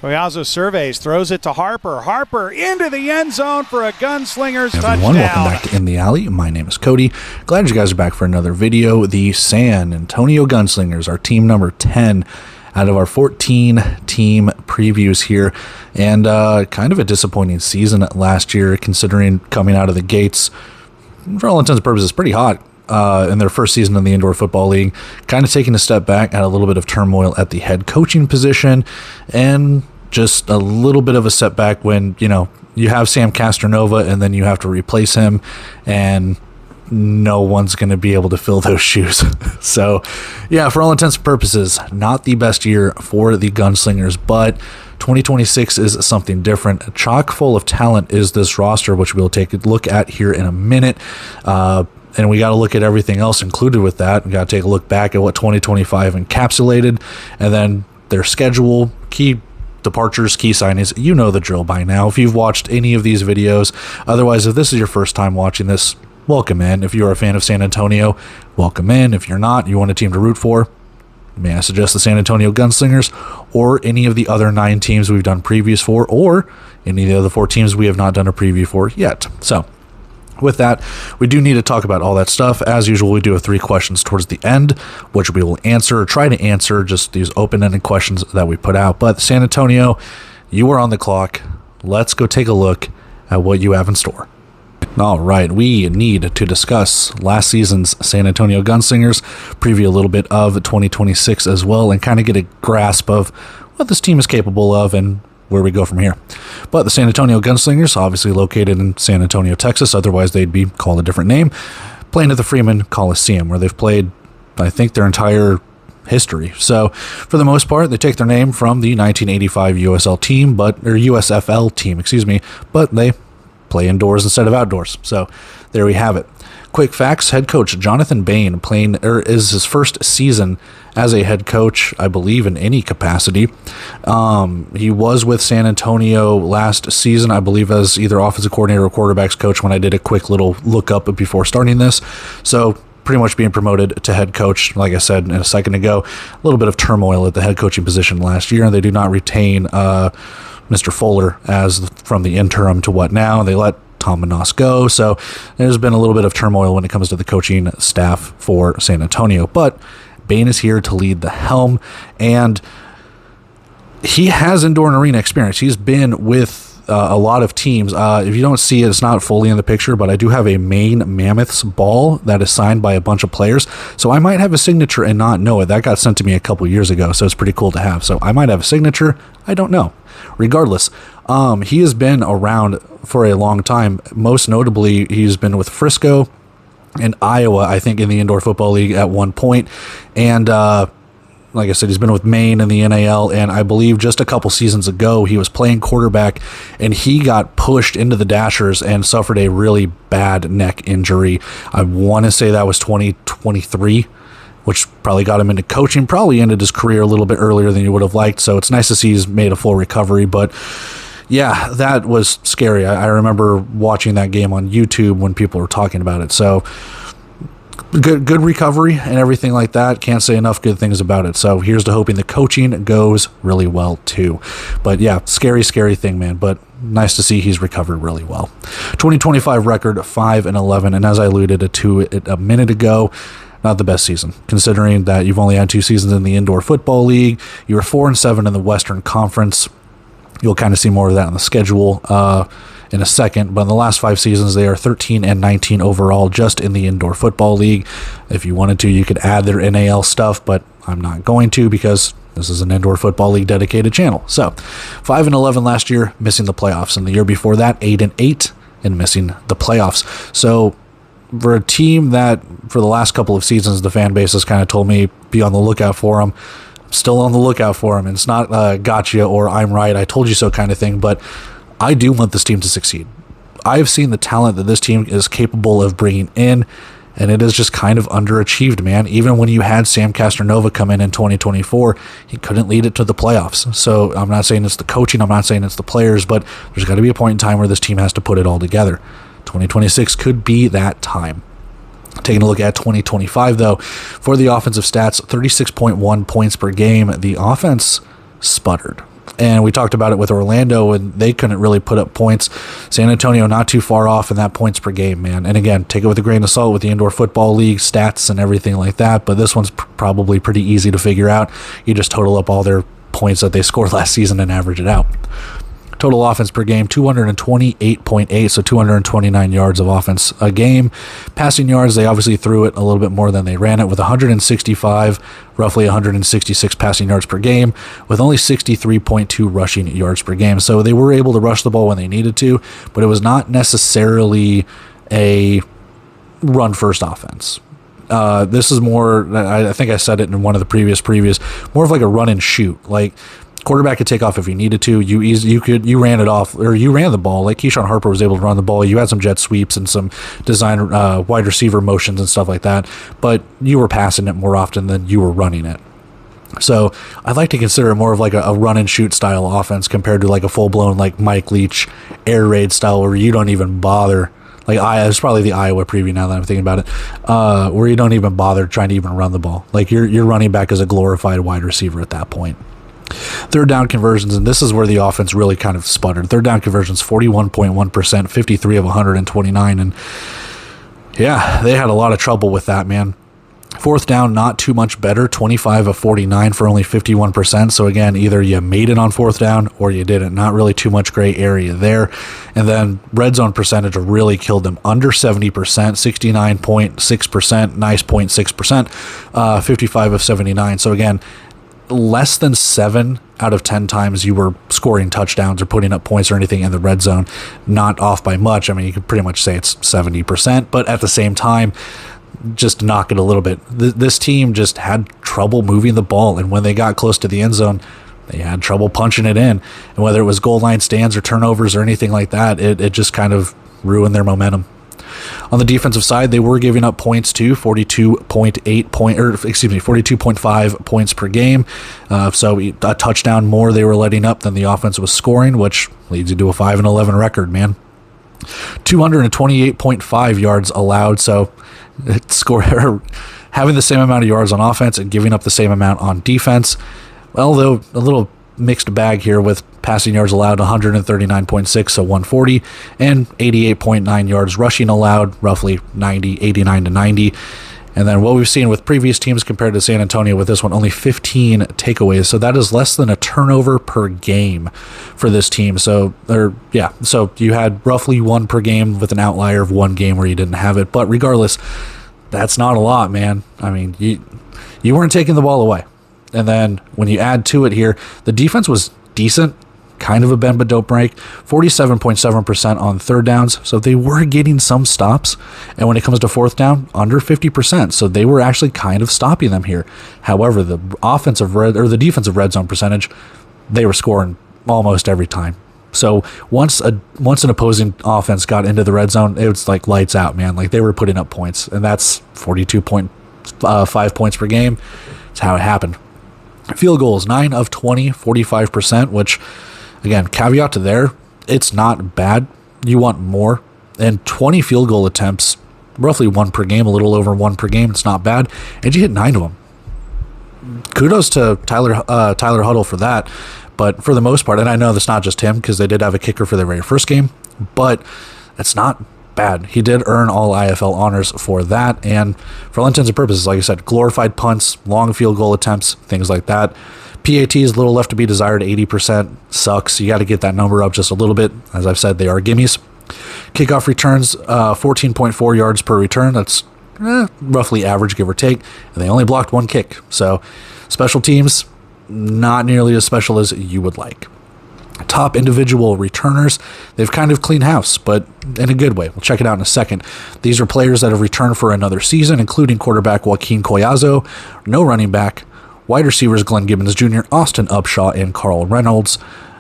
Collazo surveys, throws it to Harper. Harper into the end zone for a Gunslingers touchdown. Everyone, welcome back to In the Alley. My name is Cody. Glad you guys are back for another video. The San Antonio Gunslingers are team number 10 out of our 14 team previews here. And kind of a disappointing season last year, considering coming out of the gates, for all intents and purposes, pretty hot. In their first season in the Indoor Football League, kind of taking a step back, had a little bit of turmoil at the head coaching position, and just a little bit of a setback when, you have Sam Castronova and then you have to replace him, and no one's going to be able to fill those shoes. So, yeah, for all intents and purposes, not the best year for the Gunslingers, but 2026 is something different. Chock full of talent is this roster, which we'll take a look at here in a minute. And we got to look at everything else included with that. We got to take a look back at what 2025 encapsulated, and then their schedule, key departures, key signings. You know the drill by now if you've watched any of these videos. Otherwise, if this is your first time watching this, welcome in. If you're a fan of San Antonio, welcome in. If you're not, you want a team to root for, may I suggest the San Antonio Gunslingers or any of the other 9 teams we've done previews for, or any of the other 4 teams we have not done a preview for yet. So, with that, we do need to talk about all that stuff. As usual, we do have 3 questions towards the end, which we will answer, or try to answer, just these open-ended questions that we put out. But San Antonio, you are on the clock. Let's go take a look at what you have in store. All right, we need to discuss last season's San Antonio Gunslingers, preview a little bit of 2026 as well, and kind of get a grasp of what this team is capable of and where we go from here. But the San Antonio Gunslingers, obviously located in San Antonio, Texas, otherwise they'd be called a different name, playing at the Freeman Coliseum, where they've played, I think, their entire history. So, for the most part, they take their name from the 1985 USFL team, but they play indoors instead of outdoors. So, there we have it. Quick facts: head coach Jonathan Bain is his first season as a head coach, I believe, in any capacity. He was with San Antonio last season, I believe, as either offensive coordinator or quarterbacks coach when I did a quick little look up before starting this. So pretty much being promoted to head coach, like I said a second ago. A little bit of turmoil at the head coaching position last year, and they do not retain Mr. Fuller as from the interim to what now. They let Tom Manas go, so there's been a little bit of turmoil when it comes to the coaching staff for San Antonio, but Bain is here to lead the helm, and he has indoor and arena experience. He's been with a lot of teams. If you don't see it, it's not fully in the picture, but I do have a Maine Mammoths ball that is signed by a bunch of players, so I might have a signature and not know it. That got sent to me a couple years ago, so it's pretty cool to have. So I might have a signature, I don't know. Regardless, he has been around for a long time. Most notably, he's been with Frisco and Iowa, I think, in the Indoor Football League at one point. And like I said, he's been with Maine in the NAL, and I believe just a couple seasons ago, he was playing quarterback, and he got pushed into the Dashers and suffered a really bad neck injury. I want to say that was 2023. Which probably got him into coaching, probably ended his career a little bit earlier than you would have liked. So it's nice to see he's made a full recovery. But yeah, that was scary. I remember watching that game on YouTube when people were talking about it. So good recovery and everything like that. Can't say enough good things about it. So here's to hoping the coaching goes really well too. But yeah, scary thing, man. But nice to see he's recovered really well. 2025 record 5-11, and as I alluded to it a minute ago, not the best season, considering that you've only had 2 seasons in the Indoor Football League. You were 4-7 in the Western Conference. You'll kind of see more of that on the schedule in a second. But in the last 5 seasons, they are 13-19 overall, just in the Indoor Football League. If you wanted to, you could add their NAL stuff, but I'm not going to because this is an Indoor Football League dedicated channel. So 5-11 last year, missing the playoffs, and the year before that, 8-8 and missing the playoffs. So for a team that for the last couple of seasons the fan base has kind of told me be on the lookout for them, I'm still on the lookout for them. And it's not gotcha or I'm right, I told you so kind of thing, but I do want this team to succeed. I've seen the talent that this team is capable of bringing in, and it is just kind of underachieved, man. Even when you had Sam Castronova come in 2024, he couldn't lead it to the playoffs. So I'm not saying it's the coaching, I'm not saying it's the players, but there's got to be a point in time where this team has to put it all together. 2026 could be that time. Taking a look at 2025, though, for the offensive stats, 36.1 points per game. The offense sputtered. And we talked about it with Orlando, and they couldn't really put up points. San Antonio not too far off in that points per game, man. And again, take it with a grain of salt with the Indoor Football League stats and everything like that, but this one's probably pretty easy to figure out. You just total up all their points that they scored last season and average it out. Total offense per game, 228.8, so 229 yards of offense a game. Passing yards, they obviously threw it a little bit more than they ran it, with 165, roughly 166 passing yards per game, with only 63.2 rushing yards per game. So they were able to rush the ball when they needed to, but it was not necessarily a run-first offense. This is more, I think I said it in one of the previous previews, more of like a run and shoot. Like, quarterback could take off if you needed to. You ran it off, or you ran the ball. Like Keyshawn Harper was able to run the ball. You had some jet sweeps and some design wide receiver motions and stuff like that, but you were passing it more often than you were running it. So I'd like to consider it more of like a run and shoot style offense compared to like a full blown like Mike Leach air raid style where you don't even bother. Like it's probably the Iowa preview now that I'm thinking about it, where you don't even bother trying to even run the ball. Like your running back is a glorified wide receiver at that point. Third down conversions, and this is where the offense really kind of sputtered. Third down conversions, 41.1%, 53 of 129, and yeah, they had a lot of trouble with that, man. Fourth down, not too much better, 25 of 49 for only 51%. So again, either you made it on fourth down or you didn't. Not really too much gray area there. And then red zone percentage really killed them. Under 70%, 69.6%, nice 0.6%, 55 of 79. So again, less than 7 out of 10 times you were scoring touchdowns or putting up points or anything in the red zone. Not off by much. I mean, you could pretty much say it's 70%, but at the same time, just knock it a little bit. This team just had trouble moving the ball, and when they got close to the end zone, they had trouble punching it in. And whether it was goal line stands or turnovers or anything like that, it just kind of ruined their momentum. On the defensive side, they were giving up points too, 42.5 points per game. So a touchdown more they were letting up than the offense was scoring, which leads you to a 5-11 record, man. 228.5 yards allowed, so having the same amount of yards on offense and giving up the same amount on defense. Well, though, a little mixed bag here with passing yards allowed 139.6, so 140, and 88.9 yards rushing allowed, roughly 89 to 90. And then what we've seen with previous teams compared to San Antonio with this one, only 15 takeaways. So that is less than a turnover per game for this team. So you had roughly one per game with an outlier of one game where you didn't have it. But regardless, that's not a lot, man. I mean, you weren't taking the ball away. And then when you add to it here, the defense was decent. Kind of a bend but don't break, 47.7% on third downs, so they were getting some stops. And when it comes to fourth down, under 50%, so they were actually kind of stopping them here. However, the defensive red zone percentage, they were scoring almost every time. So once an opposing offense got into the red zone, it was like lights out, man. Like they were putting up points, and that's 42.5 points per game. That's how it happened. Field goals, 9 of 20, 45%, which, again, caveat to there, it's not bad. You want more. And 20 field goal attempts, roughly one per game, a little over one per game. It's not bad. And you hit 9 of them. Kudos to Tyler Huddle for that. But for the most part, and I know that's not just him because they did have a kicker for their very first game, but it's not bad. He did earn all IFL honors for that. And for all intents and purposes, like I said, glorified punts, long field goal attempts, things like that. PAT is a little left to be desired. 80% sucks. You got to get that number up just a little bit. As I've said, they are gimmies. Kickoff returns, 14.4 yards per return. That's roughly average, give or take. And they only blocked one kick. So special teams, not nearly as special as you would like. Top individual returners, they've kind of cleaned house, but in a good way. We'll check it out in a second. These are players that have returned for another season, including quarterback Joaquin Collazo, no running back, wide receivers Glenn Gibbons Jr., Austin Upshaw, and Carl Reynolds.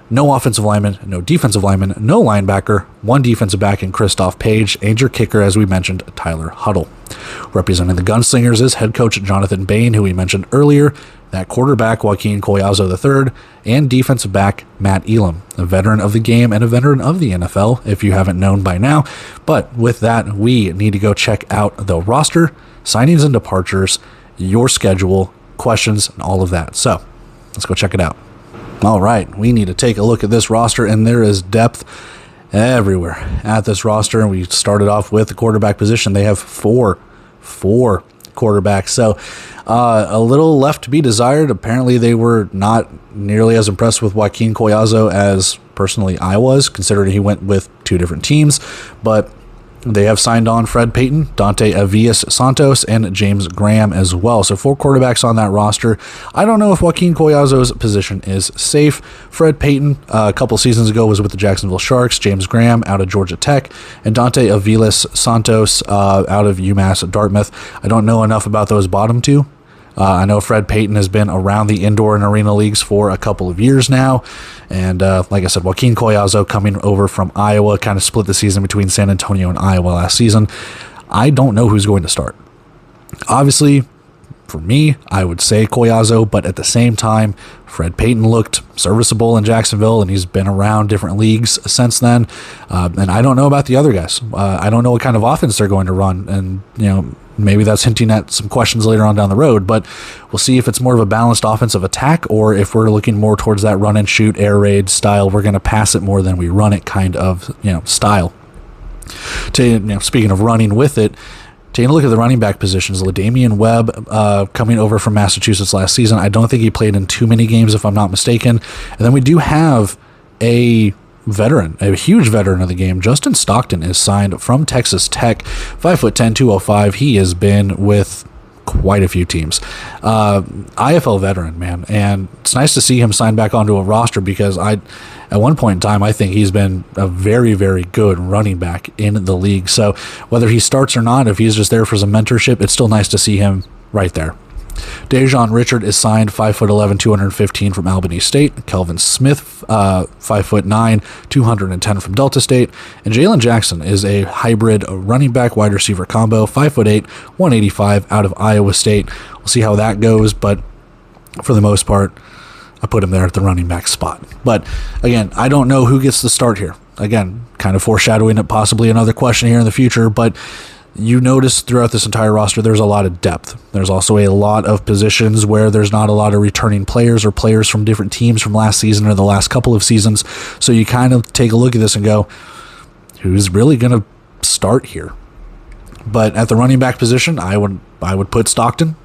No offensive lineman, no defensive lineman, no linebacker, one defensive back in Christoph Page, and your kicker, as we mentioned, Tyler Huddle. Representing the Gunslingers is head coach Jonathan Bain, who we mentioned earlier, that quarterback Joaquin Collazo III, and defensive back Matt Elam, a veteran of the game and a veteran of the NFL, if you haven't known by now. But with that, we need to go check out the roster, signings and departures, your schedule, questions, and all of that. So let's go check it out. All right, we need to take a look at this roster, and there is depth everywhere at this roster. And we started off with the quarterback position. They have four quarterbacks. So a little left to be desired. Apparently, they were not nearly as impressed with Joaquin Collazo as personally I was, considering he went with two different teams. But they have signed on Fred Payton, Dante Avias Santos, and James Graham as well. So 4 quarterbacks on that roster. I don't know if Joaquin Collazo's position is safe. Fred Payton, a couple seasons ago, was with the Jacksonville Sharks. James Graham out of Georgia Tech. And Dante Avilas Santos out of UMass Dartmouth. I don't know enough about those bottom two. I know Fred Payton has been around the indoor and arena leagues for a couple of years now. And like I said, Joaquin Collazo coming over from Iowa, kind of split the season between San Antonio and Iowa last season. I don't know who's going to start. Obviously, for me, I would say Collazo, but at the same time, Fred Payton looked serviceable in Jacksonville, and he's been around different leagues since then. And I don't know about the other guys. I don't know what kind of offense they're going to run, and maybe that's hinting at some questions later on down the road, but we'll see if it's more of a balanced offensive attack or if we're looking more towards that run and shoot, air raid style. We're going to pass it more than we run it kind of, style. Speaking of running with it, taking a look at the running back positions, LaDamian Webb coming over from Massachusetts last season. I don't think he played in too many games, if I'm not mistaken. And then we do have a huge veteran of the game. Justin Stockton is signed from Texas Tech, 5'10", 205. He has been with quite a few teams. IFL veteran, man. And it's nice to see him sign back onto a roster because at one point in time, I think he's been a very, very good running back in the league. So whether he starts or not, if he's just there for some mentorship, it's still nice to see him right there. Dejon Richard is signed, 5'11", 215 from Albany State. Kelvin Smith, 5'9", 210 from Delta State. And Jalen Jackson is a hybrid running back wide receiver combo, 5'8", 185 out of Iowa State. We'll see how that goes, but for the most part, I put him there at the running back spot. But again, I don't know who gets the start here. Again, kind of foreshadowing it possibly another question here in the future, but you notice throughout this entire roster, there's a lot of depth. There's also a lot of positions where there's not a lot of returning players or players from different teams from last season or the last couple of seasons. So you kind of take a look at this and go, who's really going to start here? But at the running back position, I would put Stockton.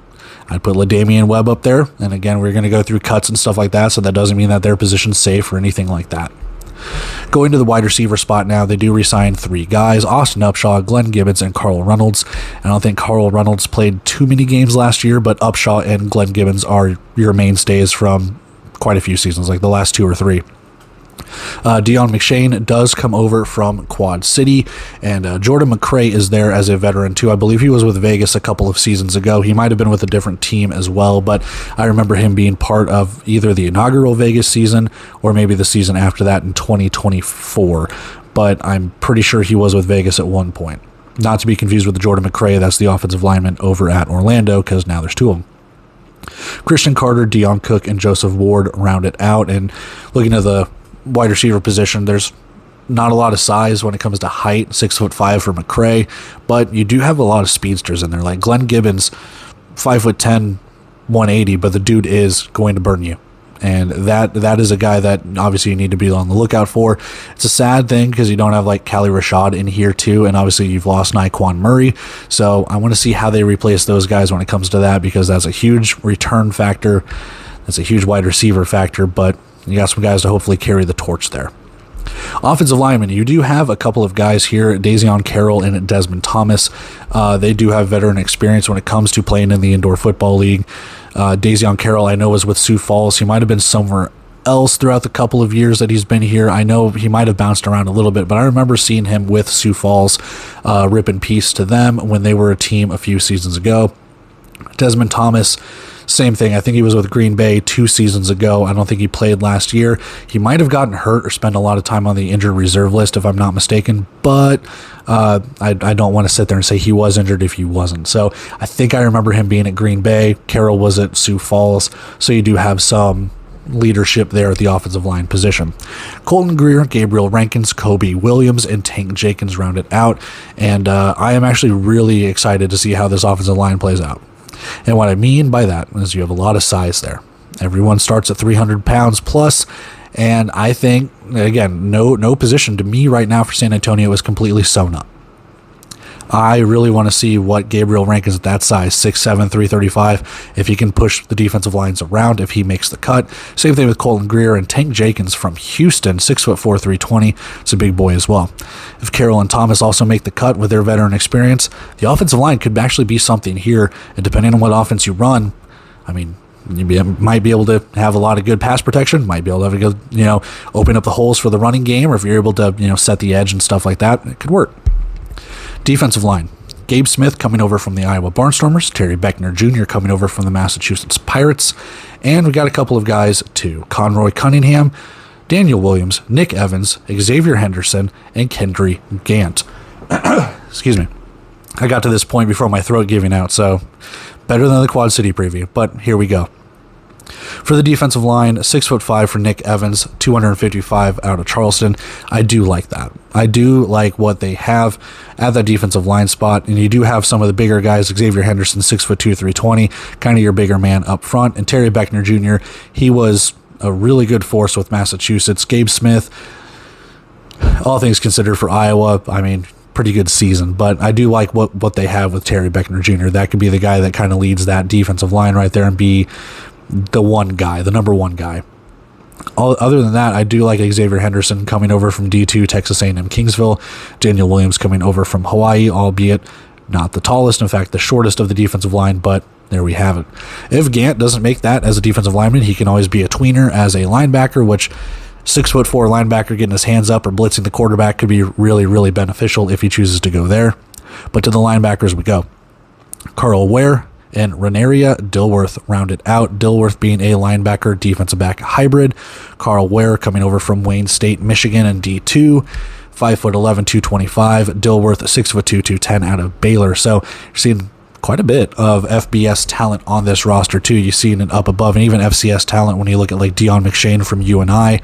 I'd put LaDamian Webb up there. And again, we're going to go through cuts and stuff like that, so that doesn't mean that their position's safe or anything like that. Going to the wide receiver spot now, they do re-sign 3 guys, Austin Upshaw, Glenn Gibbons, and Carl Reynolds. I don't think Carl Reynolds played too many games last year, but Upshaw and Glenn Gibbons are your mainstays from quite a few seasons, like the last 2 or 3. Deion McShane does come over from Quad City, and Jordan McCray is there as a veteran too. I believe he was with Vegas a couple of seasons ago. He might have been with a different team as well, but I remember him being part of either the inaugural Vegas season or maybe the season after that in 2024, but I'm pretty sure he was with Vegas at one point. Not to be confused with Jordan McCray, that's the offensive lineman over at Orlando, because now there's 2 of them. Christian Carter, Deion Cook, and Joseph Ward round it out, and looking at the wide receiver position, there's not a lot of size when it comes to height, 6'5" for McCray, but you do have a lot of speedsters in there, like Glenn Gibbons, 5'10", 180, but the dude is going to burn you. And that is a guy that obviously you need to be on the lookout for. It's a sad thing because you don't have like Cali Rashad in here too, and obviously you've lost Naquan Murray. So I want to see how they replace those guys when it comes to that, because that's a huge return factor. That's a huge wide receiver factor, but you got some guys to hopefully carry the torch there. Offensive linemen, you do have a couple of guys here, Dazion Carroll and Desmond Thomas. They do have veteran experience when it comes to playing in the indoor football league. Dazion Carroll, I know, was with Sioux Falls. He might have been somewhere else throughout the couple of years that he's been here. I know he might have bounced around a little bit, but I remember seeing him with Sioux Falls. Rip in peace to them when they were a team a few seasons ago. Desmond Thomas, same thing. I think he was with Green Bay 2 seasons ago. I don't think he played last year. He might have gotten hurt or spent a lot of time on the injured reserve list, if I'm not mistaken, but I don't want to sit there and say he was injured if he wasn't. So I think I remember him being at Green Bay. Carroll was at Sioux Falls, so you do have some leadership there at the offensive line position. Colton Greer, Gabriel Rankins, Kobe Williams, and Tank Jenkins round it out, and I am actually really excited to see how this offensive line plays out. And what I mean by that is you have a lot of size there. Everyone starts at 300 pounds plus, and I think, again, no position to me right now for San Antonio is completely sewn up. I really want to see what Gabriel Rank is at that size, 6'7", 335, if he can push the defensive lines around, if he makes the cut. Same thing with Colton Greer and Tank Jenkins from Houston, 6'4", 320. It's a big boy as well. If Carroll and Thomas also make the cut with their veteran experience, the offensive line could actually be something here, and depending on what offense you run, I mean, you might be able to have a lot of good pass protection, might be able to have a good, open up the holes for the running game, or if you're able to, set the edge and stuff like that, it could work. Defensive line. Gabe Smith coming over from the Iowa Barnstormers, Terry Beckner Jr. coming over from the Massachusetts Pirates, and we got a couple of guys too. Conroy Cunningham, Daniel Williams, Nick Evans, Xavier Henderson, and Kendry Gant. Excuse me. I got to this point before my throat giving out, so better than the Quad City preview, but here we go. For the defensive line, 6'5" for Nick Evans, 255 out of Charleston. I do like that. I do like what they have at that defensive line spot, and you do have some of the bigger guys. Xavier Henderson, 6'2", 320, kind of your bigger man up front, and Terry Beckner Jr., he was a really good force with Massachusetts. Gabe Smith, all things considered for Iowa, I mean, pretty good season, but I do like what they have with Terry Beckner Jr. That could be the guy that kind of leads that defensive line right there and be the number one guy. Other than that, I do like Xavier Henderson coming over from D2 Texas A&M Kingsville, Daniel Williams coming over from Hawaii, albeit not the tallest, in fact the shortest of the defensive line, but there we have it. If Gant doesn't make that as a defensive lineman, he can always be a tweener as a linebacker, which 6'4" linebacker getting his hands up or blitzing the quarterback could be really, really beneficial if he chooses to go there. But to the linebackers we go. Carl Ware and Renaria Dilworth rounded out. Dilworth being a linebacker, defensive back hybrid. Carl Ware coming over from Wayne State, Michigan in D2. 5'11", 225. Dilworth, 6'2", 210 out of Baylor. So you're seeing quite a bit of FBS talent on this roster too. You're seeing it up above, and even FCS talent when you look at like Deion McShane from UNI,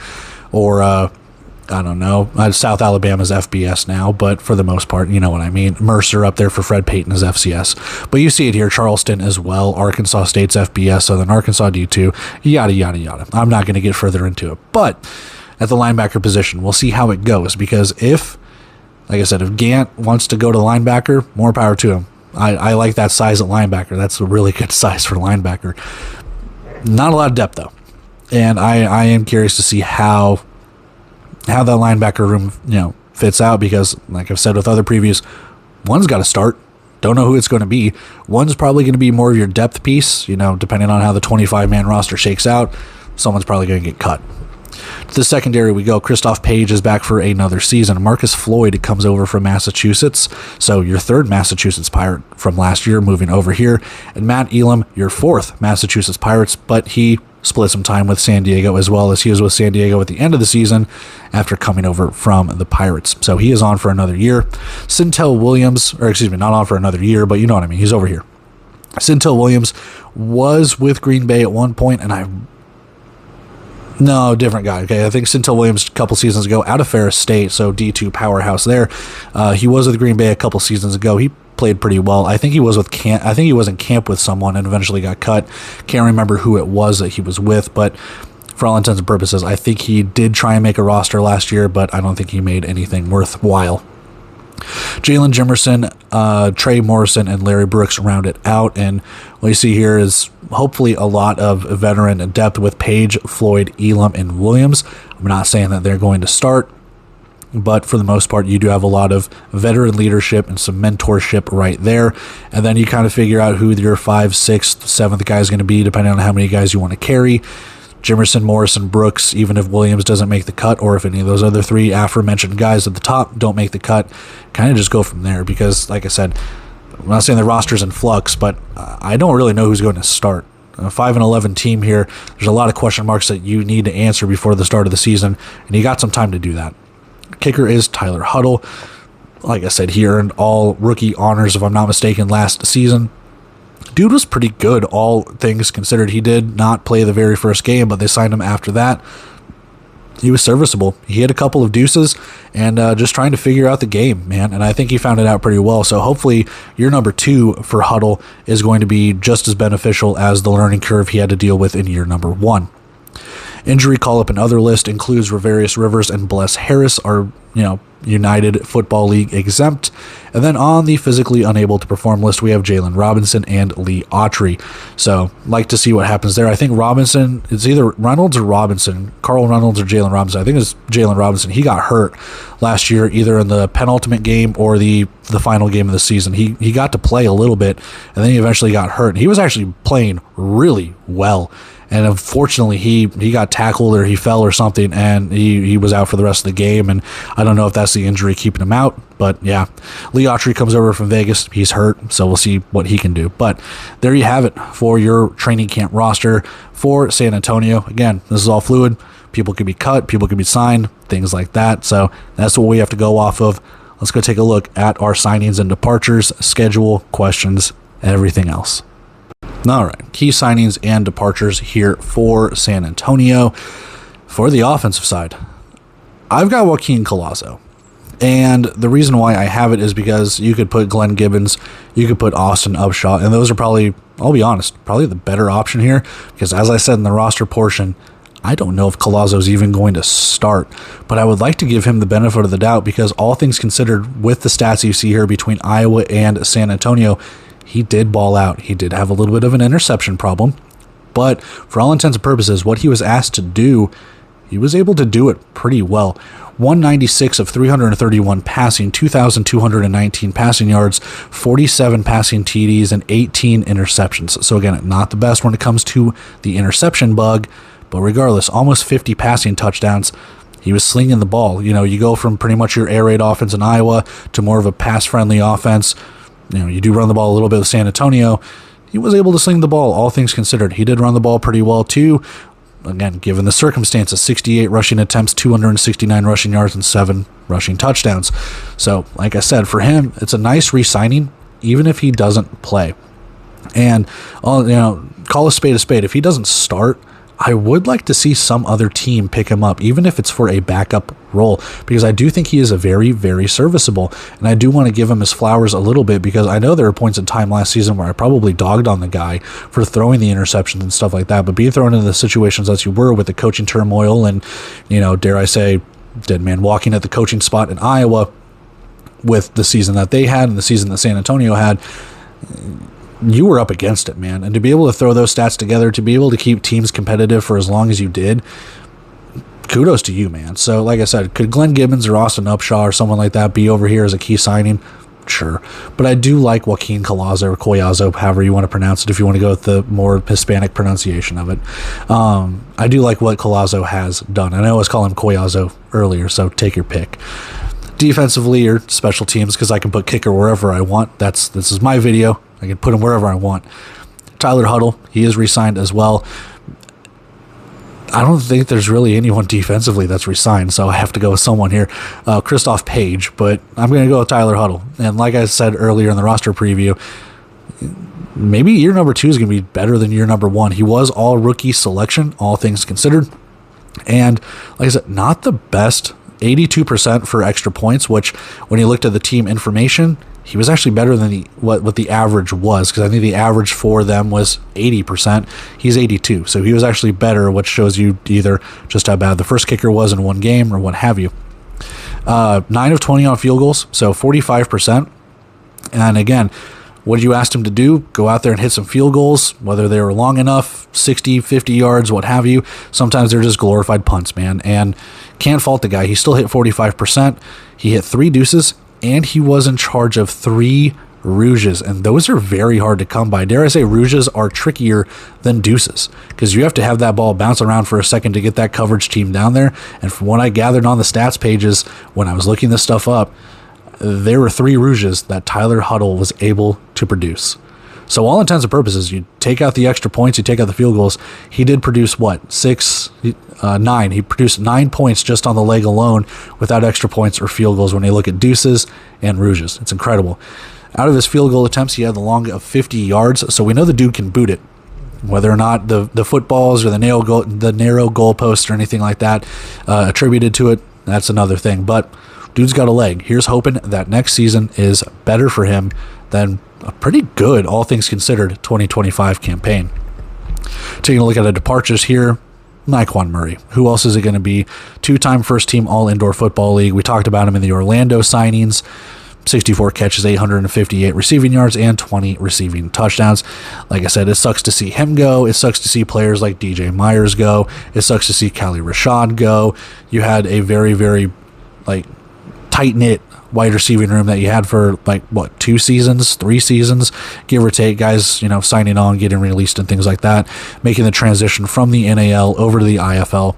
or I don't know, South Alabama's FBS now, but for the most part, you know what I mean. Mercer up there for Fred Payton is FCS. But you see it here, Charleston as well, Arkansas State's FBS, Southern Arkansas D2, yada, yada, yada. I'm not going to get further into it. But at the linebacker position, we'll see how it goes, because if, like I said, if Gant wants to go to linebacker, more power to him. I like that size at linebacker. That's a really good size for linebacker. Not a lot of depth, though. And I am curious to see how that linebacker room, fits out, because like I've said with other previews, one's got to start. Don't know who it's going to be. One's probably going to be more of your depth piece, depending on how the 25-man roster shakes out. Someone's probably going to get cut. To the secondary we go. Christoph Page is back for another season. Marcus Floyd comes over from Massachusetts, so your third Massachusetts Pirate from last year moving over here. And Matt Elam, your fourth Massachusetts Pirates, but he split some time with San Diego, as well as he was with San Diego at the end of the season after coming over from the Pirates. So he is on for another year. Sintel Williams, not on for another year, but you know what I mean. He's over here. Sintel Williams was with Green Bay at one point, and no, different guy. Okay, I think Sintel Williams a couple seasons ago out of Ferris State, so D2 powerhouse there. He was with Green Bay a couple seasons ago. He played pretty well. I think he was in camp with someone and eventually got cut. Can't remember who it was that he was with, but for all intents and purposes, I think he did try and make a roster last year, but I don't think he made anything worthwhile. Jalen Jimerson, Trey Morrison, and Larry Brooks round it out, and what you see here is hopefully a lot of veteran depth with Page, Floyd, Elam, and Williams. I'm not saying that they're going to start, but for the most part, you do have a lot of veteran leadership and some mentorship right there, and then you kind of figure out who your 5th, 6th, 7th guy is going to be, depending on how many guys you want to carry. Jimerson, Morrison, Brooks, even if Williams doesn't make the cut, or if any of those other three aforementioned guys at the top don't make the cut, kind of just go from there, because, like I said, I'm not saying the roster's in flux, but I don't really know who's going to start. A 5-11 team here, there's a lot of question marks that you need to answer before the start of the season, and you got some time to do that. Kicker is Tyler Huddle. Like I said, he earned all rookie honors, if I'm not mistaken, last season. Dude was pretty good, all things considered. He did not play the very first game, but they signed him after that. he was serviceable. He had a couple of deuces and just trying to figure out the game, man. And I think he found it out pretty well. So hopefully your number 2 for Huddle is going to be just as beneficial as the learning curve he had to deal with in year number 1. Injury call-up and other list includes Ravarius Rivers and Bless Harris are, United Football League exempt. And then on the physically unable to perform list, we have Jalen Robinson and Lee Autry. So, like to see what happens there. I think Robinson, it's either Reynolds or Robinson, Carl Reynolds or Jalen Robinson. I think it's Jalen Robinson. He got hurt last year, either in the penultimate game or the final game of the season. He got to play a little bit, and then he eventually got hurt. He was actually playing really well. And unfortunately, he got tackled or he fell or something, and he was out for the rest of the game. And I don't know if that's the injury keeping him out. But yeah, Lee Autry comes over from Vegas. He's hurt, so we'll see what he can do. But there you have it for your training camp roster for San Antonio. Again, this is all fluid. People could be cut, people could be signed, things like that. So that's what we have to go off of. Let's go take a look at our signings and departures, schedule, questions, everything else. All right, key signings and departures here for San Antonio. For the offensive side, I've got Joaquin Collazo. And the reason why I have it is because you could put Glenn Gibbons, you could put Austin Upshaw, and those are probably, I'll be honest, probably the better option here. Because as I said in the roster portion, I don't know if Collazo's even going to start, but I would like to give him the benefit of the doubt because all things considered, with the stats you see here between Iowa and San Antonio, he did ball out. He did have a little bit of an interception problem, but for all intents and purposes, what he was asked to do, he was able to do it pretty well. 196 of 331 passing, 2,219 passing yards, 47 passing TDs, and 18 interceptions. So again, not the best when it comes to the interception bug, but regardless, almost 50 passing touchdowns. He was slinging the ball. You go from pretty much your air raid offense in Iowa to more of a pass-friendly offense. You do run the ball a little bit with San Antonio. He was able to sling the ball, all things considered. He did run the ball pretty well, too. Again, given the circumstances, 68 rushing attempts, 269 rushing yards, and 7 rushing touchdowns. So, like I said, for him, it's a nice re-signing, even if he doesn't play. And, call a spade a spade. If he doesn't start, I would like to see some other team pick him up, even if it's for a backup role, because I do think he is a very, very serviceable, and I do want to give him his flowers a little bit, because I know there were points in time last season where I probably dogged on the guy for throwing the interceptions and stuff like that, but being thrown into the situations as you were with the coaching turmoil and, dare I say, dead man walking at the coaching spot in Iowa with the season that they had and the season that San Antonio had, you were up against it, man. And to be able to throw those stats together, to be able to keep teams competitive for as long as you did, kudos to you, man. So, like I said, could Glenn Gibbons or Austin Upshaw or someone like that be over here as a key signing? Sure. But I do like Joaquin Collazo or Collazo, however you want to pronounce it, if you want to go with the more Hispanic pronunciation of it. I do like what Collazo has done. And I always call him Collazo earlier, so take your pick. Defensively or special teams, because I can put kicker wherever I want. This is my video. I can put him wherever I want. Tyler Huddle, he is re-signed as well. I don't think there's really anyone defensively that's re-signed, so I have to go with someone here. Christoph Page, but I'm going to go with Tyler Huddle. And like I said earlier in the roster preview, maybe year number 2 is going to be better than year number 1. He was all rookie selection, all things considered. And like I said, not the best. 82% for extra points, which when you looked at the team information, he was actually better than what the average was, because I think the average for them was 80%. He's 82, so he was actually better, which shows you either just how bad the first kicker was in one game or what have you. 9 of 20 on field goals, so 45%. And again, what you asked him to do, go out there and hit some field goals, whether they were long enough, 60, 50 yards, what have you. Sometimes they're just glorified punts, man. And can't fault the guy. He still hit 45%. He hit 3 deuces, and he was in charge of 3 rouges. And those are very hard to come by. Dare I say, rouges are trickier than deuces, because you have to have that ball bounce around for a second to get that coverage team down there. And from what I gathered on the stats pages when I was looking this stuff up, there were 3 rouges that Tyler Huddle was able to produce. So all intents and purposes, you take out the extra points, you take out the field goals, he did produce what? 9. He produced 9 points just on the leg alone without extra points or field goals when you look at deuces and rouges. It's incredible. Out of his field goal attempts, he had the long of 50 yards, so we know the dude can boot it. Whether or not the footballs or the narrow goalposts or anything like that attributed to it, that's another thing. But dude's got a leg. Here's hoping that next season is better for him than a pretty good, all things considered, 2025 campaign. Taking a look at the departures here, Nyquan Murray. Who else is it going to be? 2-time first-team All-Indoor Football League. We talked about him in the Orlando signings. 64 catches, 858 receiving yards, and 20 receiving touchdowns. Like I said, it sucks to see him go. It sucks to see players like DJ Myers go. It sucks to see Callie Rashad go. You had a very, very, tight-knit wide receiving room that you had for 2 seasons, 3 seasons, give or take, guys, signing on, getting released and things like that, making the transition from the NAL over to the IFL.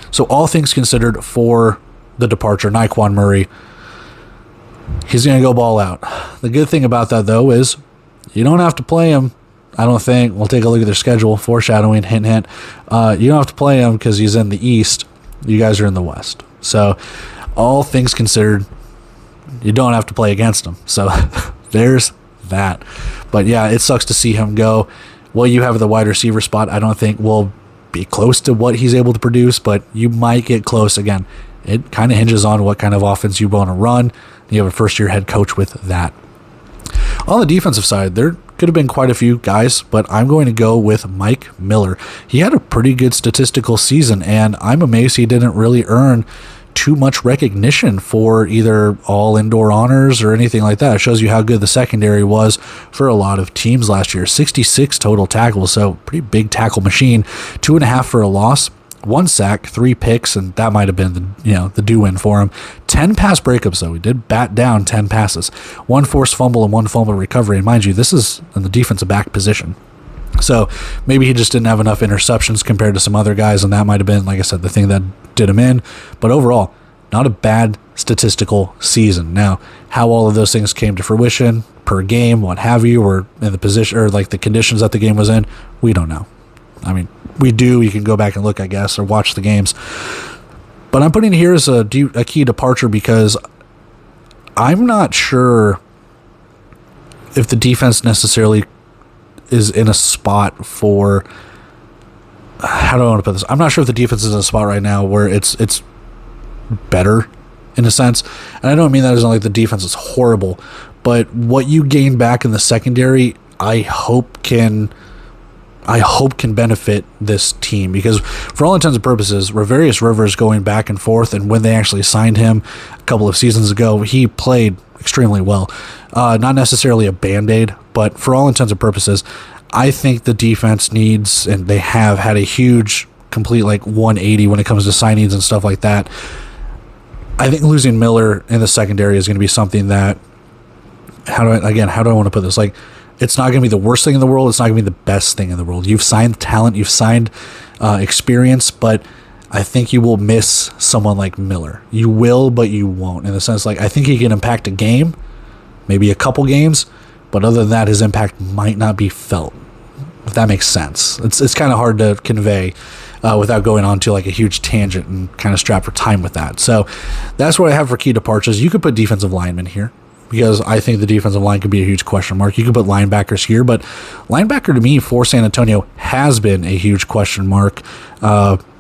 So all things considered for the departure, Nyquan Murray, he's going to go ball out. The good thing about that, though, is you don't have to play him, I don't think. We'll take a look at their schedule, foreshadowing, hint, hint. You don't have to play him because he's in the East. You guys are in the West. So all things considered, you don't have to play against him. So there's that. But yeah, it sucks to see him go. What you have at the wide receiver spot, I don't think will be close to what he's able to produce, but you might get close. Again, it kind of hinges on what kind of offense you want to run. You have a first-year head coach with that. On the defensive side, there could have been quite a few guys, but I'm going to go with Mike Miller. He had a pretty good statistical season, and I'm amazed he didn't really earn too much recognition for either all indoor honors or anything like that. It shows you how good the secondary was for a lot of teams last year. 66 total tackles, so pretty big tackle machine. 2.5 for a loss, 1 sack, 3 picks, and that might have been the do-win for him. 10 pass breakups, though. He did bat down 10 passes. 1 forced fumble and 1 fumble recovery. And mind you, this is in the defensive back position. So maybe he just didn't have enough interceptions compared to some other guys, and that might have been, like I said, the thing that did him in. But overall, not a bad statistical season. Now, how all of those things came to fruition per game, what have you, or in the position or the conditions that the game was in, we don't know. I mean, we do. You can go back and look, I guess, or watch the games. But I'm putting here as a key departure because I'm not sure if the defense necessarily is in a spot for, how do I want to put this? I'm not sure if the defense is in a spot right now where it's better in a sense. And I don't mean that as the defense is horrible, but what you gain back in the secondary, I hope can benefit this team, because for all intents and purposes, Ravarius Rivers going back and forth, and when they actually signed him a couple of seasons ago, he played extremely well. Not necessarily a Band-Aid, but for all intents and purposes, I think the defense needs, and they have had a huge, complete 180 when it comes to signings and stuff like that. I think losing Miller in the secondary is going to be something that, how do I want to put this? It's not going to be the worst thing in the world. It's not going to be the best thing in the world. You've signed talent. You've signed experience, but I think you will miss someone like Miller. You will, but you won't. In the sense, I think he can impact a game, maybe a couple games, but other than that, his impact might not be felt, if that makes sense. It's kind of hard to convey without going on to a huge tangent and kind of strapped for time with that. So that's what I have for key departures. You could put defensive linemen here, because I think the defensive line could be a huge question mark. You could put linebackers here, but linebacker to me for San Antonio has been a huge question mark.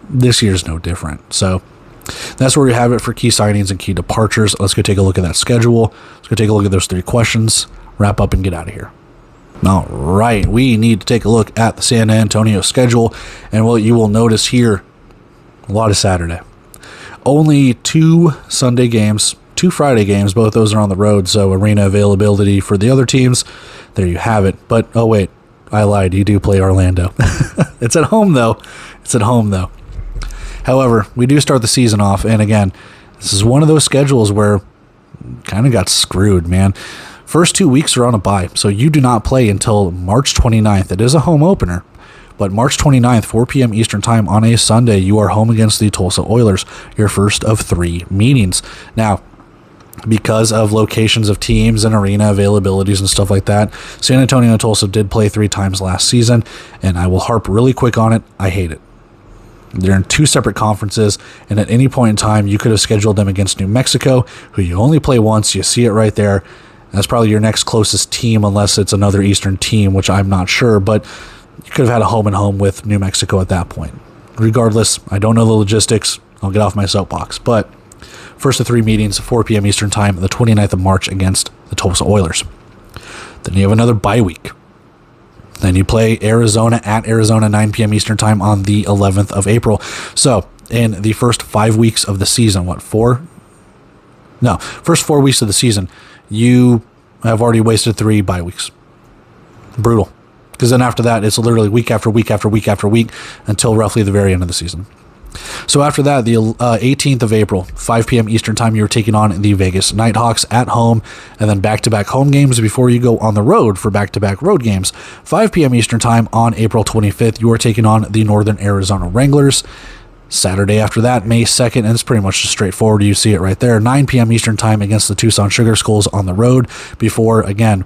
This year's no different. So that's where we have it for key signings and key departures. Let's go take a look at that schedule. Let's go take a look at those 3 questions, wrap up, and get out of here. All right, we need to take a look at the San Antonio schedule, and what you will notice here, a lot of Saturday. Only 2 Sunday games, 2 Friday games, both those are on the road, so arena availability for the other teams, there you have it. But, oh wait, I lied, you do play Orlando. It's at home, though. However, we do start the season off, and again, this is one of those schedules where kind of got screwed, man. First 2 weeks are on a bye, so you do not play until March 29th. It is a home opener, but March 29th, 4 p.m. Eastern Time on a Sunday, you are home against the Tulsa Oilers, your first of 3 meetings. Now, because of locations of teams and arena availabilities and stuff like that, San Antonio and Tulsa did play 3 times last season, and I will harp really quick on it. I hate it. They're in 2 separate conferences, and at any point in time, you could have scheduled them against New Mexico, who you only play once. You see it right there. That's probably your next closest team, unless it's another Eastern team, which I'm not sure. But you could have had a home and home with New Mexico at that point. Regardless, I don't know the logistics. I'll get off my soapbox. But first of 3 meetings, 4 p.m. Eastern Time, the 29th of March against the Tulsa Oilers. Then you have another bye week. Then you play Arizona at Arizona, 9 p.m. Eastern Time on the 11th of April. So in the first 5 weeks of the season, first 4 weeks of the season, you have already wasted 3 bye weeks. Brutal. Because then after that, it's literally week after week after week after week until roughly the very end of the season. So after that, the 18th of April, 5 p.m. Eastern Time, you're taking on the Vegas Nighthawks at home, and then back-to-back home games before you go on the road for back-to-back road games. 5 p.m. Eastern Time on April 25th, you are taking on the Northern Arizona Wranglers. Saturday after that, May 2nd, and it's pretty much just straightforward. You see it right there, 9 p.m. Eastern Time against the Tucson Sugar Skulls on the road before, again,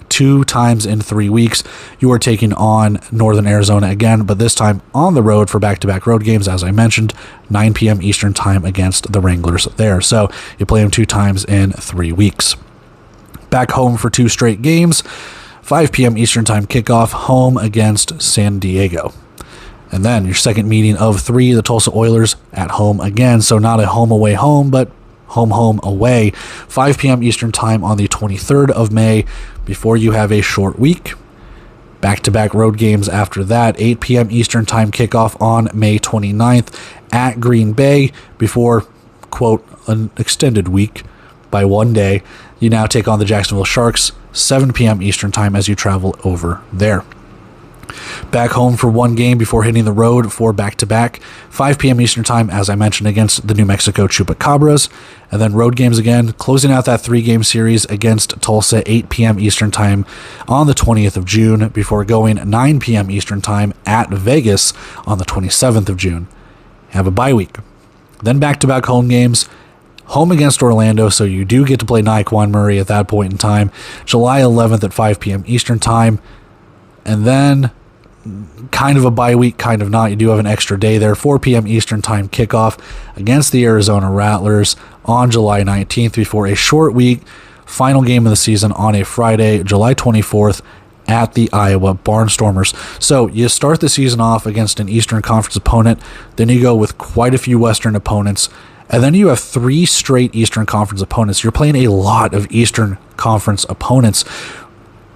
2 times in 3 weeks, you are taking on Northern Arizona again, but this time on the road for back-to-back road games, as I mentioned, 9 p.m. Eastern Time against the Wranglers there. So you play them 2 times in 3 weeks. Back home for 2 straight games, 5 p.m. Eastern Time kickoff, home against San Diego. And then your second meeting of 3, the Tulsa Oilers at home again, so not a home-away-home, but home-away, 5 p.m. Eastern Time on the 23rd of May, before you have a short week. Back-to-back road games after that, 8 p.m. Eastern Time kickoff on May 29th at Green Bay, before, quote, an extended week by 1 day. You now take on the Jacksonville Sharks, 7 p.m. Eastern Time as you travel over there. Back home for 1 game before hitting the road for back-to-back, 5 p.m. Eastern Time, as I mentioned, against the New Mexico Chupacabras, and then road games again, closing out that 3-game series against Tulsa, 8 p.m. Eastern Time on the 20th of June, before going 9 p.m. Eastern Time at Vegas on the 27th of June. Have a bye week. Then back-to-back home games, home against Orlando, so you do get to play Naquan Murray at that point in time, July 11th at 5 p.m. Eastern Time, and then kind of a bye week, kind of not. You do have an extra day there, 4 p.m. Eastern Time kickoff against the Arizona Rattlers on July 19th before a short week, final game of the season on a Friday, July 24th at the Iowa Barnstormers. So you start the season off against an Eastern Conference opponent, then you go with quite a few Western opponents, and then you have 3 straight Eastern Conference opponents. You're playing a lot of Eastern Conference opponents,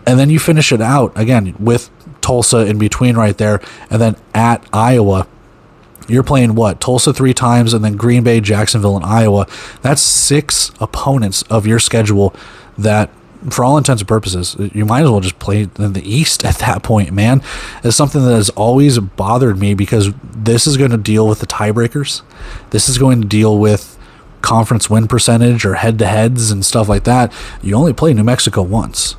and then you finish it out again with Tulsa in between right there, and then at Iowa, you're playing Tulsa 3 times, and then Green Bay, Jacksonville, and Iowa. That's 6 opponents of your schedule that, for all intents and purposes, you might as well just play in the East at that point, man. It's something that has always bothered me, because this is going to deal with the tiebreakers. This is going to deal with conference win percentage or head-to-heads and stuff like that. You only play New Mexico once.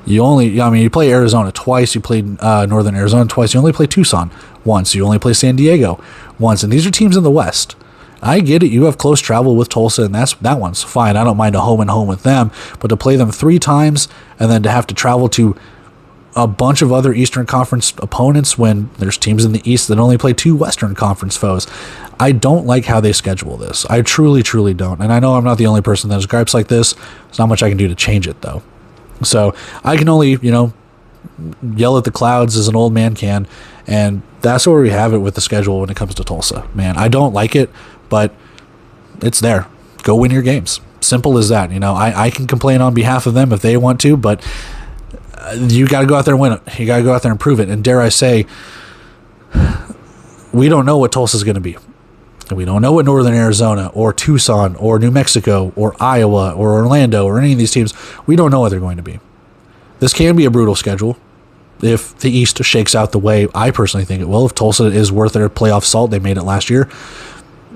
You play Arizona twice, you played Northern Arizona twice, you only play Tucson once, you only play San Diego once, and these are teams in the West. I get it, you have close travel with Tulsa, and that one's fine. I don't mind a home and home with them, but to play them 3 times and then to have to travel to a bunch of other Eastern Conference opponents when there's teams in the East that only play 2 Western Conference foes, I don't like how they schedule this. I truly, truly don't. And I know I'm not the only person that has gripes like this. There's not much I can do to change it, though. So I can only, yell at the clouds as an old man can, and that's where we have it with the schedule when it comes to Tulsa. Man, I don't like it, but it's there. Go win your games. Simple as that. I can complain on behalf of them if they want to, but you got to go out there and win it. You got to go out there and prove it. And dare I say, we don't know what Tulsa's going to be. We don't know what Northern Arizona or Tucson or New Mexico or Iowa or Orlando or any of these teams, we don't know what they're going to be. This can be a brutal schedule if the East shakes out the way I personally think it will. If Tulsa is worth their playoff salt, they made it last year,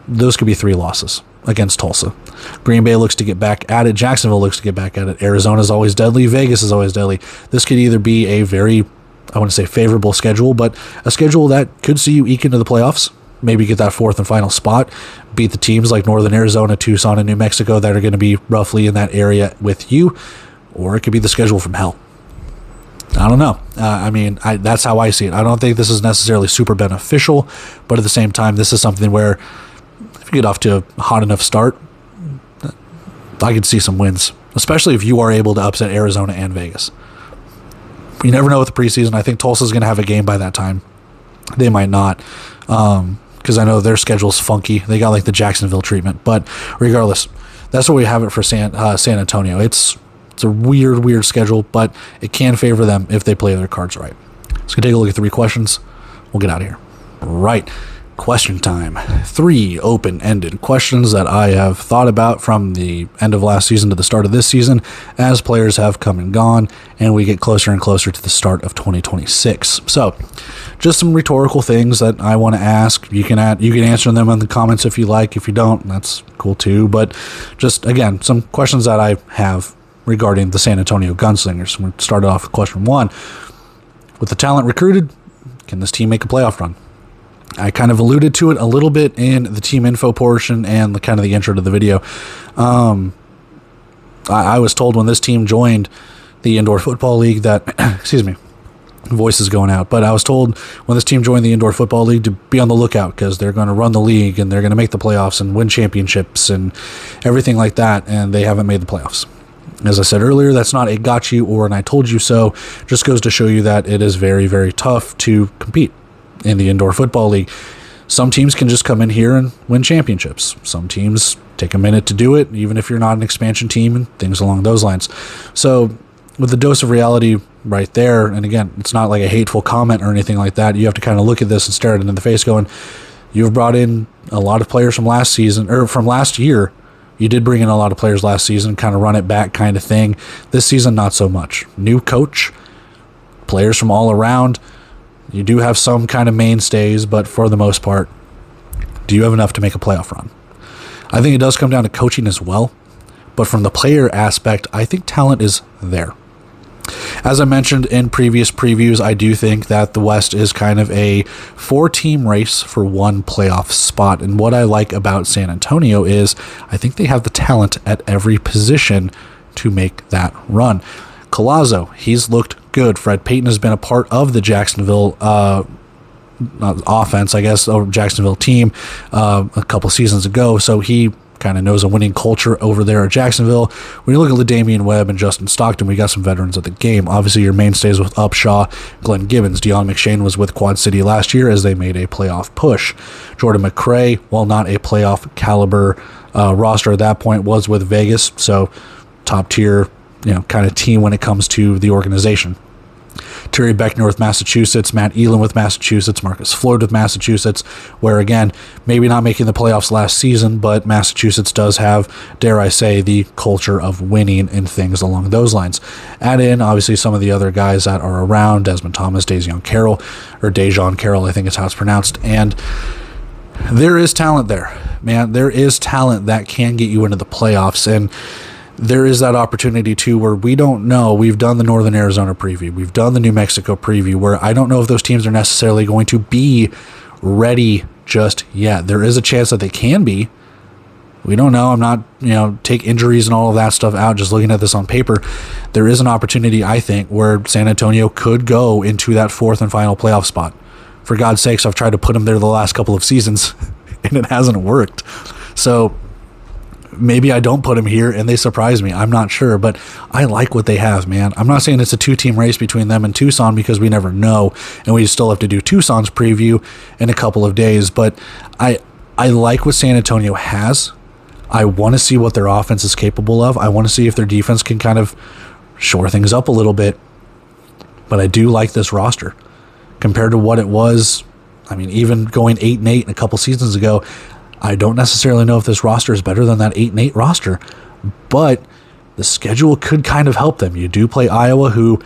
those could be 3 losses against Tulsa. Green Bay looks to get back at it. Jacksonville looks to get back at it. Arizona's always deadly. Vegas is always deadly. This could either be a very, I want to say favorable schedule, but a schedule that could see you eke into the playoffs, maybe get that 4th and final spot, beat the teams like Northern Arizona, Tucson, and New Mexico that are going to be roughly in that area with you, or it could be the schedule from hell. I don't know. That's how I see it. I don't think this is necessarily super beneficial, but at the same time, this is something where if you get off to a hot enough start, I could see some wins, especially if you are able to upset Arizona and Vegas. You never know with the preseason. I think Tulsa's going to have a game by that time. They might not, because I know their schedule's funky. They got like the Jacksonville treatment. But regardless, that's what we have it for San Antonio. It's a weird schedule, but it can favor them if they play their cards right. Let's go take a look at 3 questions. We'll get out of here. Right. Question time. 3 open-ended questions that I have thought about from the end of last season to the start of this season as players have come and gone and we get closer and closer to the start of 2026. So, just some rhetorical things that I want to ask. You can answer them in the comments if you like. If you don't, that's cool too. But just, again, some questions that I have regarding the San Antonio Gunslingers. We'll start off with question 1. With the talent recruited, can this team make a playoff run? I kind of alluded to it a little bit in the team info portion and the intro to the video. I was told when this team joined the Indoor Football League that, excuse me, voice is going out, but I was told when this team joined the Indoor Football League to be on the lookout because they're going to run the league and they're going to make the playoffs and win championships and everything like that, and they haven't made the playoffs. As I said earlier, that's not a got you or an I told you so. Just goes to show you that it is very, very tough to compete in the Indoor Football League. Some teams can just come in here and win championships. Some teams take a minute to do it, even if you're not an expansion team and things along those lines. So with the dose of reality right there, and again, it's not like a hateful comment or anything like that. You have to kind of look at this and stare it in the face going, you've brought in a lot of players from last season, or from last year. You did bring in a lot of players last season, kind of run it back kind of thing. This season, not so much. New coach, players from all around. You do have some kind of mainstays, but for the most part, do you have enough to make a playoff run? I think it does come down to coaching as well. But from the player aspect, I think talent is there. As I mentioned in previous previews, I do think that the West is kind of a 4-team race for one playoff spot. And what I like about San Antonio is I think they have the talent at every position to make that run. Collazo, he's looked good. Fred Payton has been a part of the Jacksonville offense, I guess, or Jacksonville team a couple seasons ago. So he kind of knows a winning culture over there at Jacksonville. When you look at LaDamian Webb and Justin Stockton, we got some veterans at the game. Obviously, your mainstays with Upshaw, Glenn Gibbons. Deion McShane was with Quad City last year as they made a playoff push. Jordan McRae, while not a playoff caliber roster at that point, was with Vegas. So top tier, kind of team when it comes to the organization. Terry Beckner with Massachusetts, Matt Elam with Massachusetts, Marcus Floyd with Massachusetts, where again, maybe not making the playoffs last season, but Massachusetts does have, dare I say, the culture of winning and things along those lines. Add in, obviously, some of the other guys that are around, Desmond Thomas, Dejon Carroll, I think is how it's pronounced, and there is talent there, man. There is talent that can get you into the playoffs, and there is that opportunity too where we don't know. We've done the Northern Arizona preview. We've done the New Mexico preview where I don't know if those teams are necessarily going to be ready just yet. There is a chance that they can be. We don't know. I'm not, take injuries and all of that stuff out, just looking at this on paper. There is an opportunity, I think, where San Antonio could go into that 4th and final playoff spot. For God's sakes, I've tried to put them there the last couple of seasons and it hasn't worked. So maybe I don't put them here and they surprise me. I'm not sure, but I like what they have, man. I'm not saying it's a 2-team race between them and Tucson because we never know, and we still have to do Tucson's preview in a couple of days, but I like what San Antonio has. I want to see what their offense is capable of. I want to see if their defense can kind of shore things up a little bit, but I do like this roster compared to what it was. I mean, even going 8-8 a couple seasons ago, I don't necessarily know if this roster is better than that 8-8 roster, but the schedule could kind of help them. You do play Iowa, who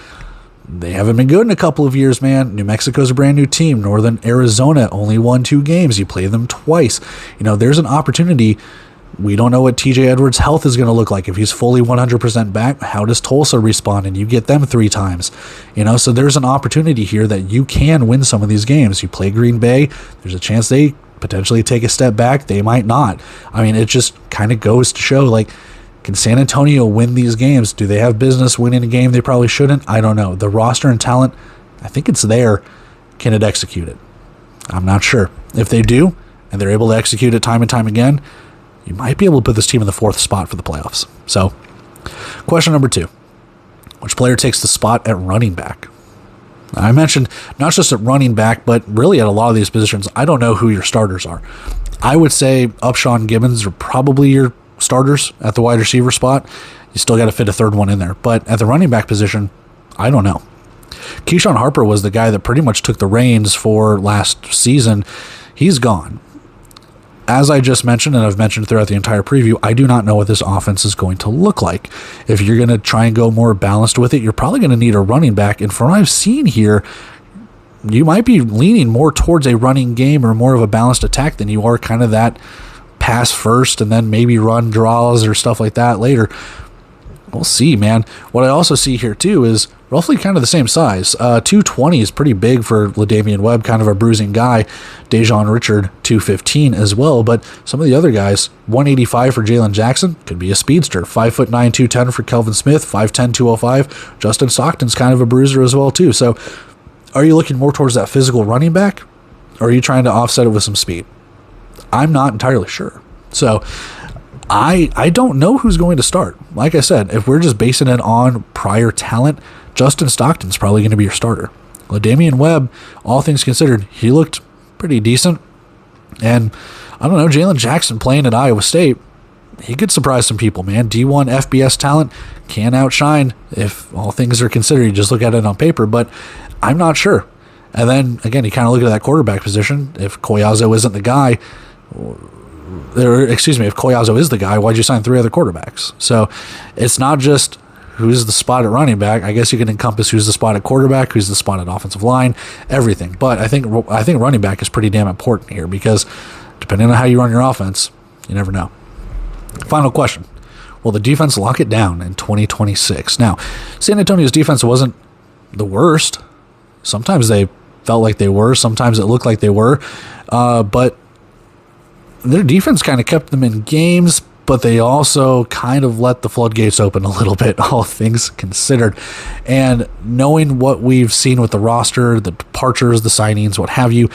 they haven't been good in a couple of years, man. New Mexico's a brand new team. Northern Arizona only won 2 games. You play them twice. There's an opportunity. We don't know what TJ Edwards' health is going to look like. If he's fully 100% back, how does Tulsa respond? And you get them 3 times. So there's an opportunity here that you can win some of these games. You play Green Bay. There's a chance they potentially take a step back. They might not. I mean, it just kind of goes to show, can San Antonio win these games? Do they have business winning a game they probably shouldn't? I don't know. The roster and talent, I think it's there. Can it execute it? I'm not sure. If they do, and they're able to execute it time and time again, you might be able to put this team in the 4th spot for the playoffs. So, question number 2. Which player takes the spot at running back? I mentioned not just at running back, but really at a lot of these positions, I don't know who your starters are. I would say Upshaw and Gibbons are probably your starters at the wide receiver spot. You still got to fit a third one in there. But at the running back position, I don't know. Keyshawn Harper was the guy that pretty much took the reins for last season. He's gone. As I just mentioned, and I've mentioned throughout the entire preview, I do not know what this offense is going to look like. If you're going to try and go more balanced with it, you're probably going to need a running back. And from what I've seen here, you might be leaning more towards a running game or more of a balanced attack than you are kind of that pass first and then maybe run draws or stuff like that later. We'll see, man. What I also see here, too, is roughly kind of the same size. 220 is pretty big for LaDamian Webb, kind of a bruising guy. Dejon Richard, 215 as well. But some of the other guys, 185 for Jalen Jackson, could be a speedster. 5'9", 210 for Kelvin Smith, 5'10", 205. Justin Stockton's kind of a bruiser as well, too. So are you looking more towards that physical running back, or are you trying to offset it with some speed? I'm not entirely sure. So I don't know who's going to start. Like I said, if we're just basing it on prior talent, Justin Stockton's probably going to be your starter. LaDamian Webb, all things considered, he looked pretty decent. And I don't know, Jalen Jackson playing at Iowa State, he could surprise some people, man. D1 FBS talent can outshine if all things are considered. You just look at it on paper, but I'm not sure. And then, again, you kind of look at that quarterback position. If Collazo isn't the guy, if Collazo is the guy, why'd you sign 3 other quarterbacks? So it's not just who's the spot at running back. I guess you can encompass who's the spot at quarterback, who's the spot at offensive line, everything. But I think running back is pretty damn important here because depending on how you run your offense, you never know. Final question. Will the defense lock it down in 2026? Now, San Antonio's defense wasn't the worst. Sometimes they felt like they were. Sometimes it looked like they were. But their defense kind of kept them in games, but they also kind of let the floodgates open a little bit, all things considered. And knowing what we've seen with the roster, the departures, the signings, what have you,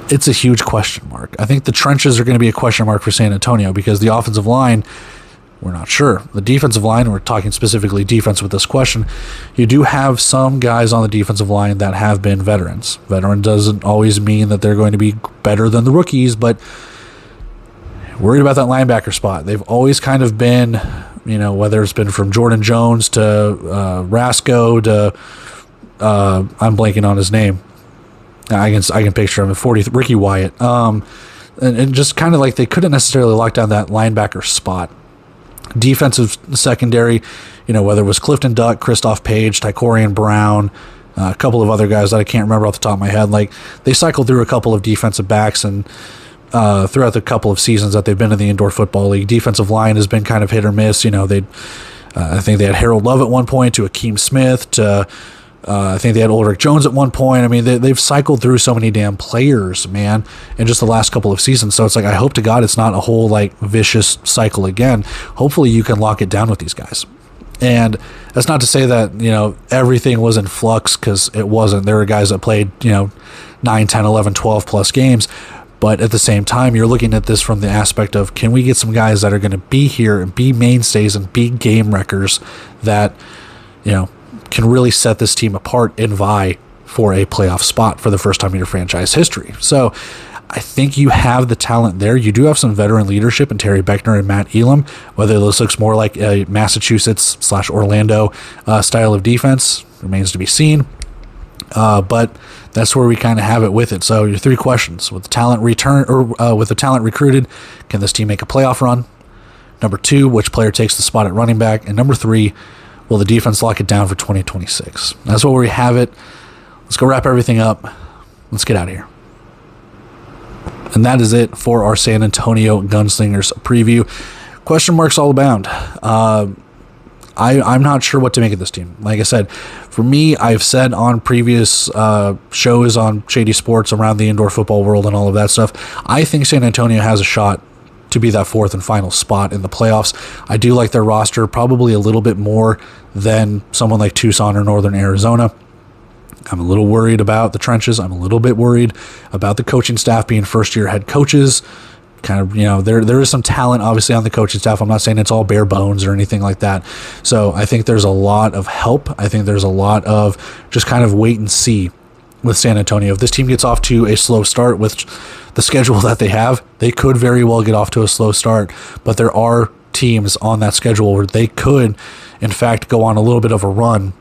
it's a huge question mark. I think the trenches are going to be a question mark for San Antonio because the offensive line, we're not sure. The defensive line, we're talking specifically defense with this question, you do have some guys on the defensive line that have been veterans. Veteran doesn't always mean that they're going to be better than the rookies, but worried about that linebacker spot. They've always kind of been, whether it's been from Jordan Jones to Rasco to, I'm blanking on his name. I can picture him at 40, Ricky Wyatt. And just kind of like they couldn't necessarily lock down that linebacker spot. Defensive secondary, whether it was Clifton Duck, Christoph Page, Tycorian Brown, a couple of other guys that I can't remember off the top of my head. Like they cycled through a couple of defensive backs and throughout the couple of seasons that they've been in the Indoor Football League. Defensive line has been kind of hit or miss. I think they had Harold Love at one point to Akeem Smith to I think they had Ulrich Jones at one point. I mean, they've cycled through so many damn players, man, in just the last couple of seasons. So it's like, I hope to God it's not a whole, vicious cycle again. Hopefully you can lock it down with these guys. And that's not to say that, everything was in flux, because it wasn't. There were guys that played, 9, 10, 11, 12 plus games. But at the same time, you're looking at this from the aspect of, can we get some guys that are going to be here and be mainstays and be game wreckers that, can really set this team apart and vie for a playoff spot for the first time in your franchise history. So I think you have the talent there. You do have some veteran leadership in Terry Beckner and Matt Elam. Whether this looks more like a Massachusetts/Orlando style of defense remains to be seen. But that's where we kind of have it with it. So your 3 questions: with the talent with the talent recruited, can this team make a playoff run? Number 2, which player takes the spot at running back? And number 3, will the defense lock it down for 2026? That's where we have it. Let's go wrap everything up. Let's get out of here. And that is it for our San Antonio Gunslingers preview. Question marks all abound. I'm not sure what to make of this team. Like I said, for me, I've said on previous shows on Shady Sports around the indoor football world and all of that stuff, I think San Antonio has a shot to be that 4th and final spot in the playoffs. I do like their roster probably a little bit more than someone like Tucson or Northern Arizona. I'm a little worried about the trenches. I'm a little bit worried about the coaching staff being first-year head coaches. kind of, there is some talent obviously on the coaching staff. I'm not saying it's all bare bones or anything like that. So I think there's a lot of help. I think there's a lot of just kind of wait and see with San Antonio. If this team gets off to a slow start with the schedule that they have, they could very well get off to a slow start, but there are teams on that schedule where they could in fact go on a little bit of a run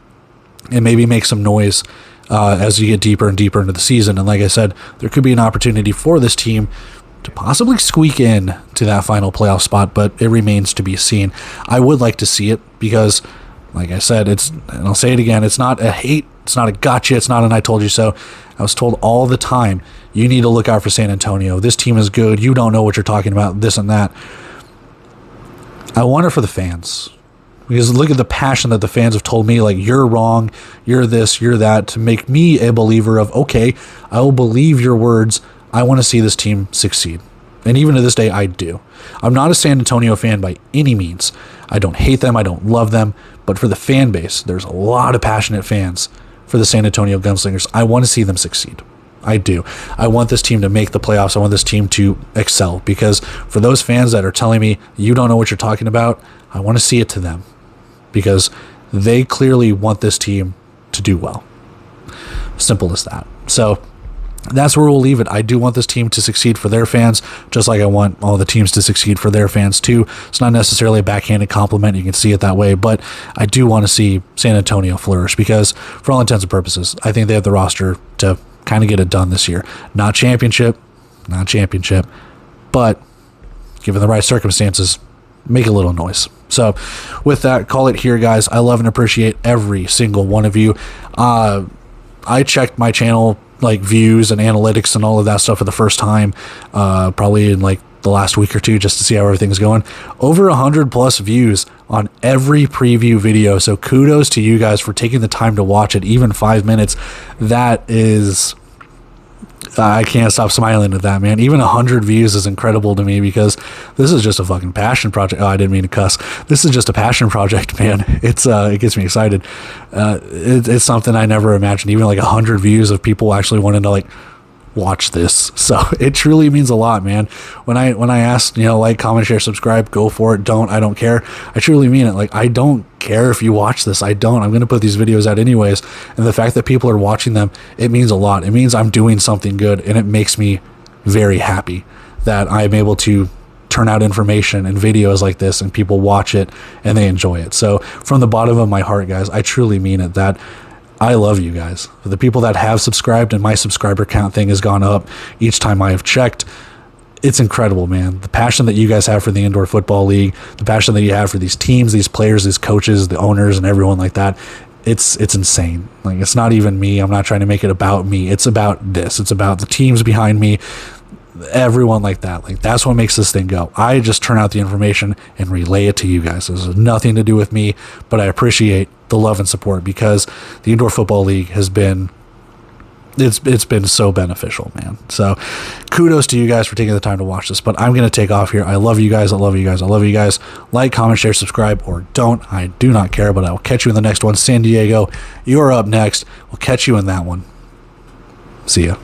and maybe make some noise as you get deeper and deeper into the season. And like I said, there could be an opportunity for this team to possibly squeak in to that final playoff spot, but it remains to be seen. I would like to see it because, like I said, and I'll say it again, it's not a hate, it's not a gotcha, it's not an I told you so. I was told all the time, you need to look out for San Antonio. This team is good. You don't know what you're talking about, this and that. I want it for the fans. Because look at the passion that the fans have told me, like, you're wrong, you're this, you're that, to make me a believer of, okay, I will believe your words. I want to see this team succeed. And even to this day, I do. I'm not a San Antonio fan by any means. I don't hate them. I don't love them. But for the fan base, there's a lot of passionate fans for the San Antonio Gunslingers. I want to see them succeed. I do. I want this team to make the playoffs. I want this team to excel. Because for those fans that are telling me, you don't know what you're talking about, I want to see it to them. Because they clearly want this team to do well. Simple as that. So that's where we'll leave it. I do want this team to succeed for their fans, just like I want all the teams to succeed for their fans too. It's not necessarily a backhanded compliment. You can see it that way, but I do want to see San Antonio flourish because for all intents and purposes, I think they have the roster to kind of get it done this year. Not championship, but given the right circumstances, make a little noise. So with that, call it here, guys. I love and appreciate every single one of you. I checked my channel like views and analytics and all of that stuff for the first time probably in like the last week or two, just to see how everything's going. Over 100+ views on every preview video, so kudos to you guys for taking the time to watch it, even 5 minutes. That is, I can't stop smiling at that, man. Even 100 views is incredible to me because this is just a fucking passion project. Oh, I didn't mean to cuss. This is just a passion project, man. It gets me excited. It's something I never imagined. Even like 100 views of people actually wanting to like watch this. So it truly means a lot, man. When I ask, like, comment, share, subscribe, go for it. I don't care. I truly mean it. Like, I don't care if you watch this. I'm going to put these videos out anyways. And the fact that people are watching them, it means a lot. It means I'm doing something good, and it makes me very happy that I'm able to turn out information and videos like this and people watch it and they enjoy it. So from the bottom of my heart, guys, I truly mean it, that I love you guys. For the people that have subscribed, and my subscriber count thing has gone up each time I have checked. It's incredible, man. The passion that you guys have for the Indoor Football League, the passion that you have for these teams, these players, these coaches, the owners, and everyone like that. It's insane. Like, it's not even me. I'm not trying to make it about me. It's about this. It's about the teams behind me, everyone like that. Like, that's what makes this thing go. I just turn out the information and relay it to you guys. This has nothing to do with me, but I appreciate the love and support because the Indoor Football League has been, it's been so beneficial, man. So kudos to you guys for taking the time to watch this, but I'm going to take off here. I love you guys. I love you guys. I love you guys. Like, comment, share, subscribe, or don't. I do not care, but I will catch you in the next one. San Diego, you're up next. We'll catch you in that one. See ya.